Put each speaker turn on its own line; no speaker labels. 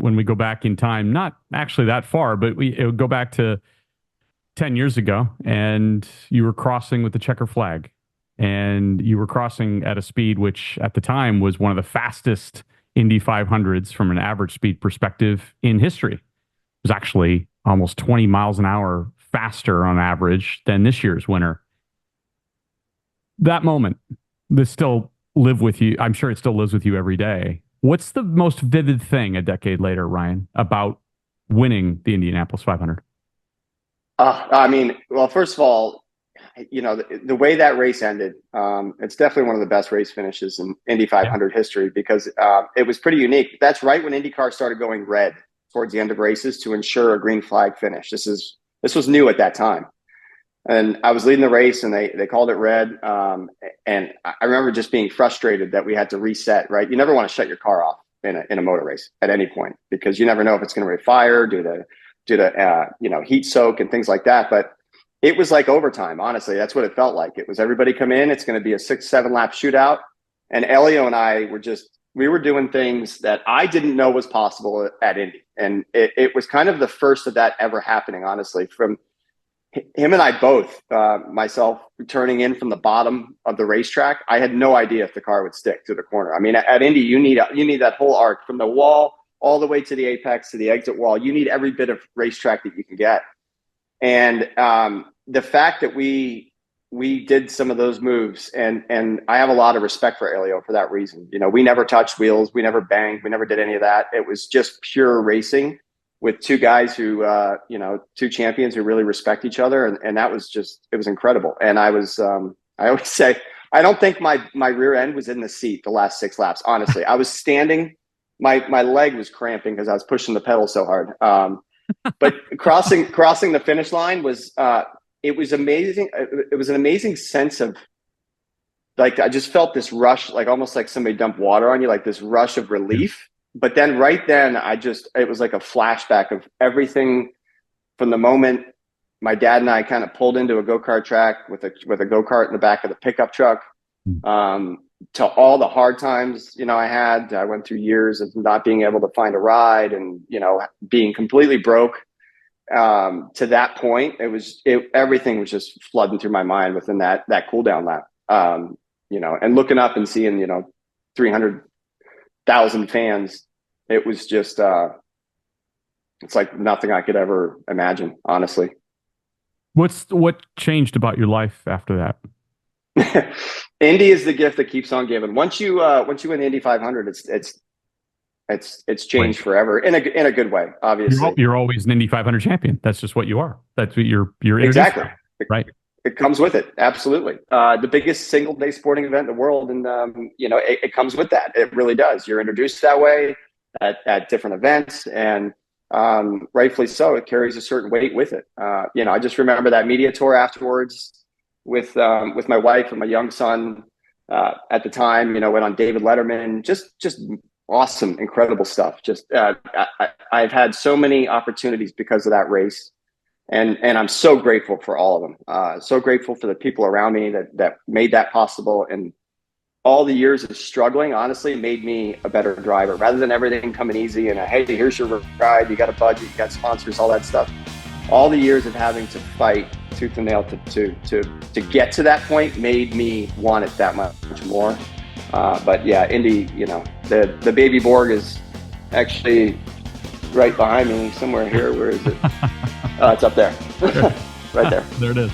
when we go back in time, not actually that far, but it would go back to 10 years ago, and you were crossing with the checker flag, and you were crossing at a speed which at the time was one of the fastest Indy 500s from an average speed perspective in history. It was actually almost 20 miles an hour faster on average than this year's winner. That moment, this still live with you. I'm sure it still lives with you every day. What's the most vivid thing a decade later, Ryan, about winning the Indianapolis 500?
I mean, well, first of all, the way that race ended, it's definitely one of the best race finishes in Indy 500 history because it was pretty unique. That's right when IndyCar started going red towards the end of races to ensure a green flag finish. This was new at that time. And I was leading the race and they called it red. And I remember just being frustrated that we had to reset, right? You never want to shut your car off in a motor race at any point because you never know if it's going to be fire due to heat soak and things like that. But it was like overtime. Honestly, that's what it felt like. It was everybody come in. It's going to be a 6-7 lap shootout. And Elio and I we were doing things that I didn't know was possible at Indy. And it was kind of the first of that ever happening, honestly, from him and I both, myself turning in from the bottom of the racetrack. I had no idea if the car would stick to the corner. I mean, at Indy, you need that whole arc from the wall all the way to the apex to the exit wall. You need every bit of racetrack that you can get. And the fact that we did some of those moves, and I have a lot of respect for Elio for that reason. We never touched wheels, we never banged, we never did any of that. It was just pure racing with two guys who, two champions who really respect each other. And that was it was incredible. And I always say, I don't think my rear end was in the seat the last 6 laps. Honestly, I was standing, my leg was cramping because I was pushing the pedal so hard. But crossing the finish line was, it was amazing. It was an amazing sense of like, I just felt this rush, like almost like somebody dumped water on you, like this rush of relief. But then right then it was like a flashback of everything from the moment my dad and I kind of pulled into a go-kart track with a go-kart in the back of the pickup truck, to all the hard times, I had. I went through years of not being able to find a ride and, being completely broke. To that point, everything was just flooding through my mind within that cool down lap. And looking up and seeing, 300,000 fans, it was just, it's like nothing I could ever imagine, honestly.
What changed about your life after that?
Indy is the gift that keeps on giving. Once you win Indy 500, it's changed forever in a good way. Obviously,
you're always an Indy 500 champion. That's just what you are. That's what you're
exactly
right.
It comes with it. Absolutely. The biggest single day sporting event in the world. And, it comes with that. It really does. You're introduced that way at different events, and rightfully so. It carries a certain weight with it. I just remember that media tour afterwards with my wife and my young son at the time. Went on David Letterman. Just awesome, incredible stuff. I've had so many opportunities because of that race. And I'm so grateful for all of them. So grateful for the people around me that made that possible. And all the years of struggling, honestly, made me a better driver. Rather than everything coming easy and hey, here's your ride, you got a budget, you got sponsors, all that stuff. All the years of having to fight tooth and nail to get to that point made me want it that much more. But yeah, Indy, the baby Borg is actually right behind me somewhere here. Where is it? It's up there. Right there.
There it is.